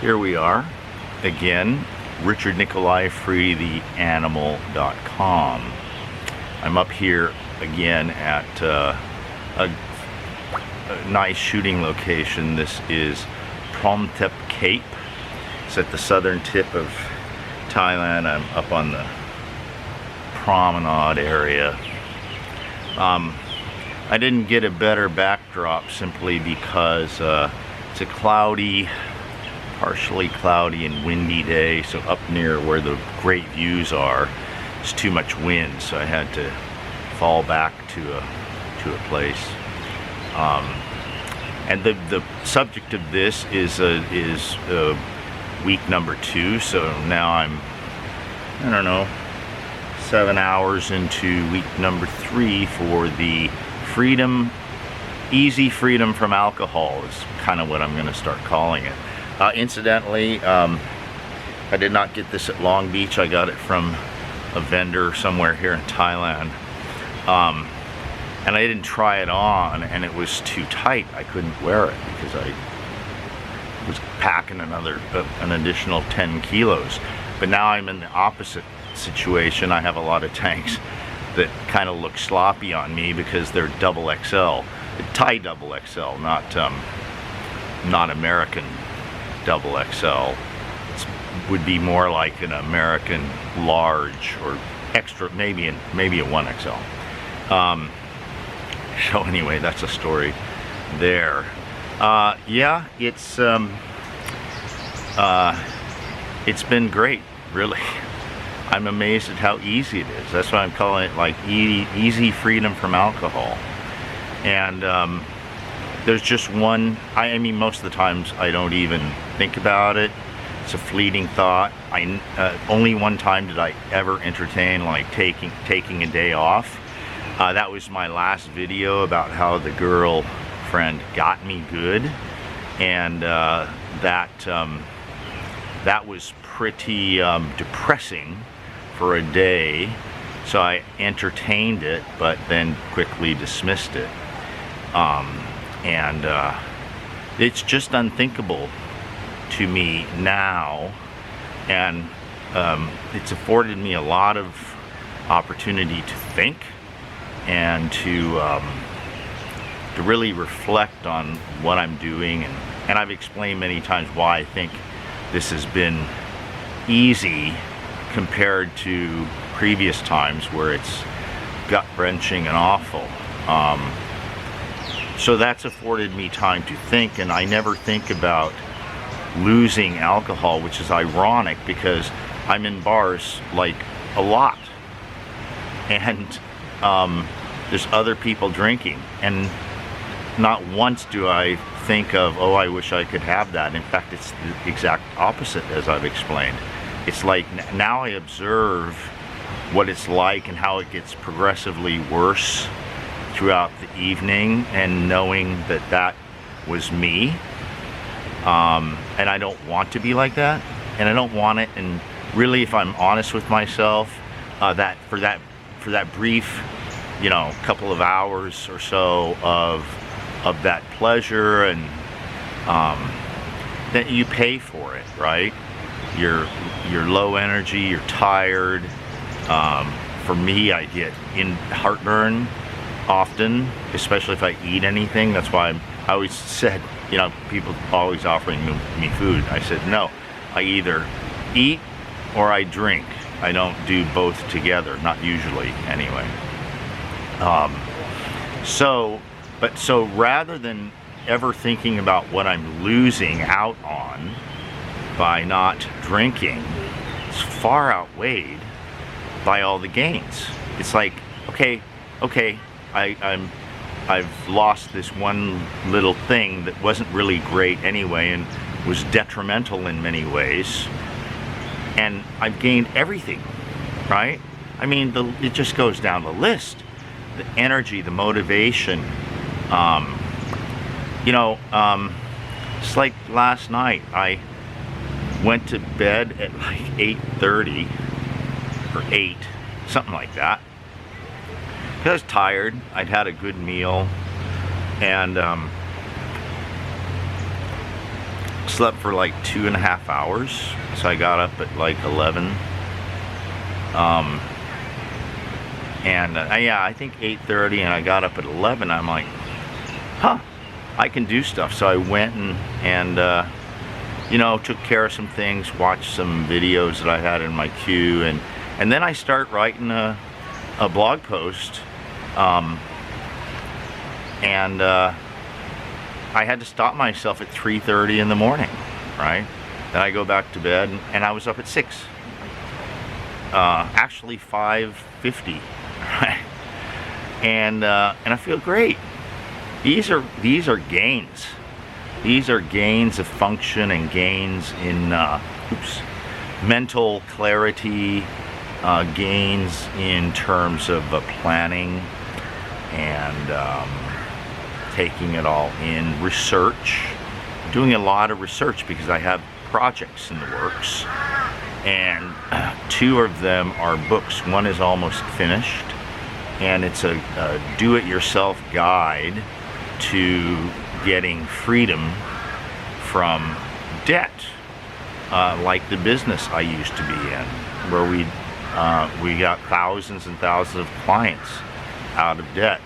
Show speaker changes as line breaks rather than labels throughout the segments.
Here we are again, Richard Nikoley, freetheanimal.com. I'm up here again at a nice shooting location. This is Promthep Cape. It's at the southern tip of Thailand. I'm up on the promenade area. I didn't get a better backdrop simply because it's a cloudy, partially cloudy and windy day, so up near where the great views are, it's too much wind, so I had to fall back to a place. And the subject of this is week number 2, so now I don't know, 7 hours into week number 3 for the easy freedom from alcohol is kind of what I'm going to start calling it. Incidentally, I did not get this at Long Beach. I got it from a vendor somewhere here in Thailand. And I didn't try it on, and it was too tight. I couldn't wear it because I was packing an additional 10 kilos. But now I'm in the opposite situation. I have a lot of tanks that kind of look sloppy on me because they're double XL, Thai double XL, not American double XL. It would be more like an American large or extra, maybe a 1XL. So anyway, that's a story there. Yeah, it's been great, really. I'm amazed at how easy it is. That's why I'm calling it like easy freedom from alcohol. And there's just one, I mean, most of the times I don't even think about it. It's a fleeting thought. Only one time did I ever entertain like taking a day off. That was my last video about how the girlfriend got me good. And that was pretty depressing for a day, so I entertained it but then quickly dismissed it. It's just unthinkable to me now, and it's afforded me a lot of opportunity to think and to really reflect on what I'm doing, and I've explained many times why I think this has been easy compared to previous times where it's gut-wrenching and awful. So that's afforded me time to think, and I never think about losing alcohol, which is ironic because I'm in bars like a lot, and there's other people drinking, and not once do I think of, oh, I wish I could have that. In fact, it's the exact opposite, as I've explained. It's like now I observe what it's like and how it gets progressively worse throughout the evening, and knowing that that was me, and I don't want to be like that, and I don't want it. And really, if I'm honest with myself, that for that brief, couple of hours or so of that pleasure, and that you pay for it, right? You're low energy, you're tired. For me, I get heartburn often, especially if I eat anything. That's why I always said, people always offering me food. I said, no, I either eat or I drink. I don't do both together, not usually anyway. So rather than ever thinking about what I'm losing out on by not drinking, it's far outweighed by all the gains. It's like, okay, I've lost this one little thing that wasn't really great anyway and was detrimental in many ways, and I've gained everything, right? I mean, it just goes down the list. The energy, the motivation. It's like last night, I went to bed at like 8:30 or 8, something like that. I was tired. I'd had a good meal, and slept for like 2.5 hours. So I got up at like 11. Yeah, I think 8:30, and I got up at 11. I'm like, huh, I can do stuff. So I went and you know, took care of some things, watched some videos that I had in my queue, and then I start writing a blog post, I had to stop myself at 3:30 in the morning, right? Then I go back to bed, and I was up at 6. Actually 5:50, right? And I feel great. These are gains. These are gains of function and gains in mental clarity, gains in terms of planning and taking it all in. Research, doing a lot of research because I have projects in the works, and 2 of them are books. One is almost finished, and it's a do-it-yourself guide to getting freedom from debt, like the business I used to be in, where we got thousands and thousands of clients out of debt.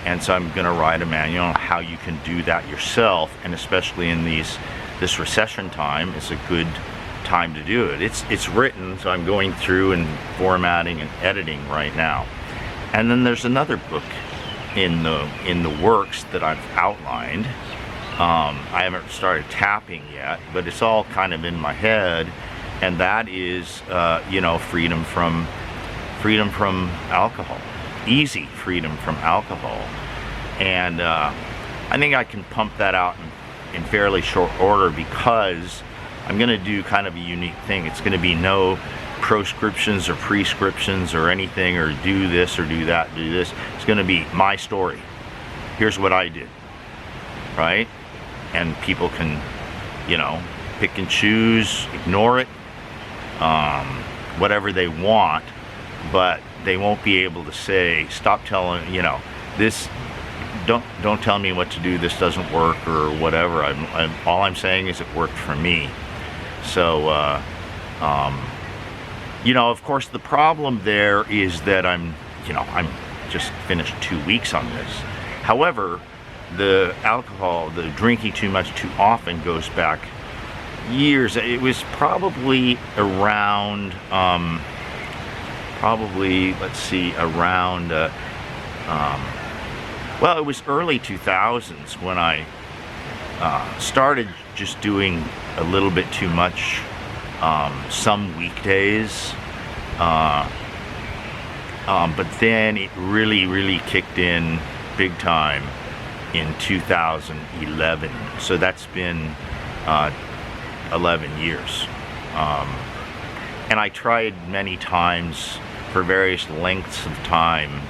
And so I'm going to write a manual on how you can do that yourself, and especially in this recession time, it's a good time to do it. It's written, so I'm going through and formatting and editing right now. And then there's another book in the works that I've outlined. I haven't started tapping yet, but it's all kind of in my head, and that is you know, freedom from alcohol. Easy freedom from alcohol. And I think I can pump that out in fairly short order, because I'm going to do kind of a unique thing. It's going to be no proscriptions or prescriptions or anything, or do this or do that, do this. It's going to be my story. Here's what I did, right? And people can, you know, pick and choose, ignore it, whatever they want, but they won't be able to say, stop telling, you know, this, don't tell me what to do, this doesn't work, or whatever. All I'm saying is it worked for me. So you know, of course the problem there is that I'm just finished 2 weeks on this. However, the alcohol, the drinking too much too often, goes back years. It was probably around let's see, around well, it was early 2000s when I started just doing a little bit too much some weekdays, but then it really kicked in big time in 2011. So that's been 11 years. And I tried many times for various lengths of time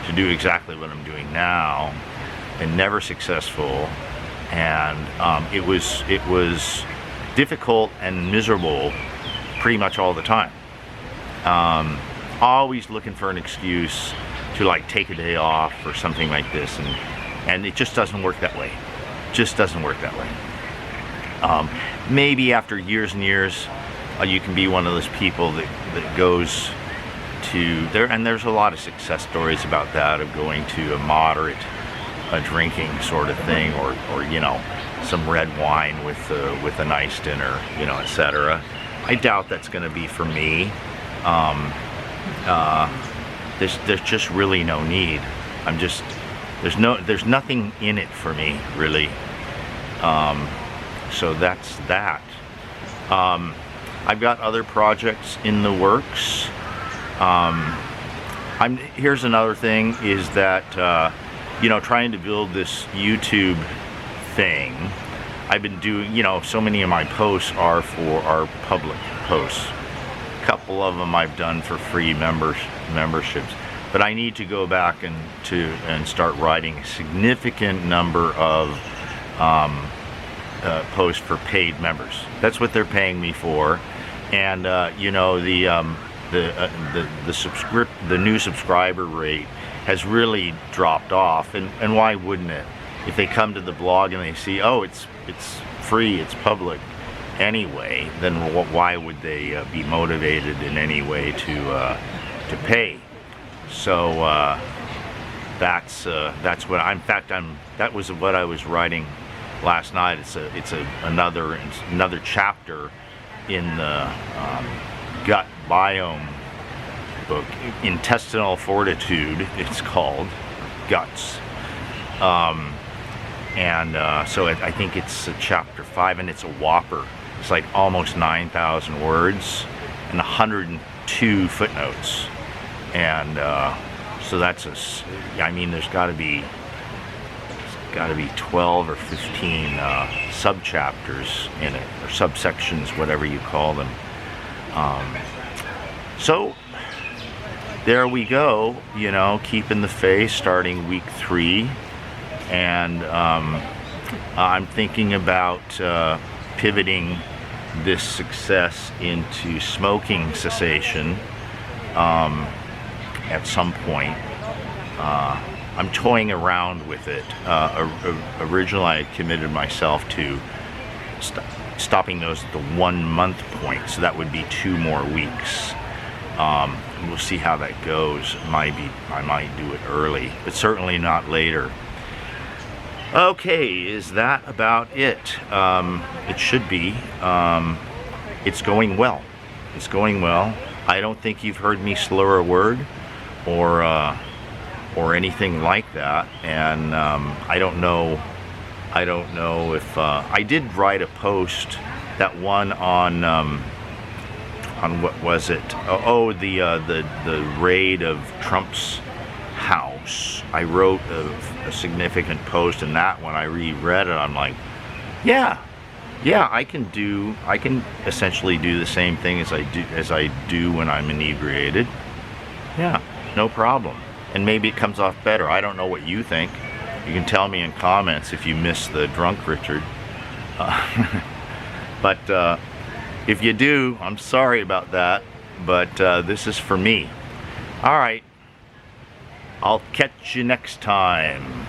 to do exactly what I'm doing now, and never successful. And it was difficult and miserable pretty much all the time. Always looking for an excuse to like take a day off or something like this, and it just doesn't work that way. Just doesn't work that way. Maybe after years and years, you can be one of those people that goes to there, and there's a lot of success stories about that, of going to a moderate drinking sort of thing, or you know, some red wine with a nice dinner, you know, etc. I doubt that's going to be for me. There's just really no need. There's nothing in it for me, really. So that's that. I've got other projects in the works. Here's another thing, is that you know, trying to build this YouTube thing. I've been doing, you know, so many of my posts are public posts. A couple of them I've done for free memberships, but I need to go back and start writing a significant number of posts for paid members. That's what they're paying me for. And you know, the new subscriber rate has really dropped off, and why wouldn't it? If they come to the blog and they see, oh, it's it's free, it's public anyway, then why would they be motivated in any way to pay? So that's what that was what I was writing last night. It's another chapter in the gut biome book, Intestinal Fortitude, it's called, guts. So I think it's chapter 5, and it's a whopper. It's like almost 9,000 words and 102 footnotes. And so that's I mean, there's got to be 12 or 15 subchapters in it, or subsections, whatever you call them. So there we go, you know, keeping the faith, starting week 3. And I'm thinking about pivoting this success into smoking cessation at some point. I'm toying around with it. Originally, I had committed myself to stopping those at the 1 month point, so that would be 2 more weeks. We'll see how that goes. I might do it early, but certainly not later. Okay, is that about it? It should be. It's going well. It's going well. I don't think you've heard me slur a word or anything like that. And I don't know if I did write a post, that one on what was it? Oh, the raid of Trump's house. I wrote a significant post in that. When I reread it, I'm like, yeah, I can essentially do the same thing as I do when I'm inebriated. Yeah, no problem. And maybe it comes off better. I don't know what you think. You can tell me in comments if you miss the drunk Richard. But if you do, I'm sorry about that. But this is for me. All right. I'll catch you next time.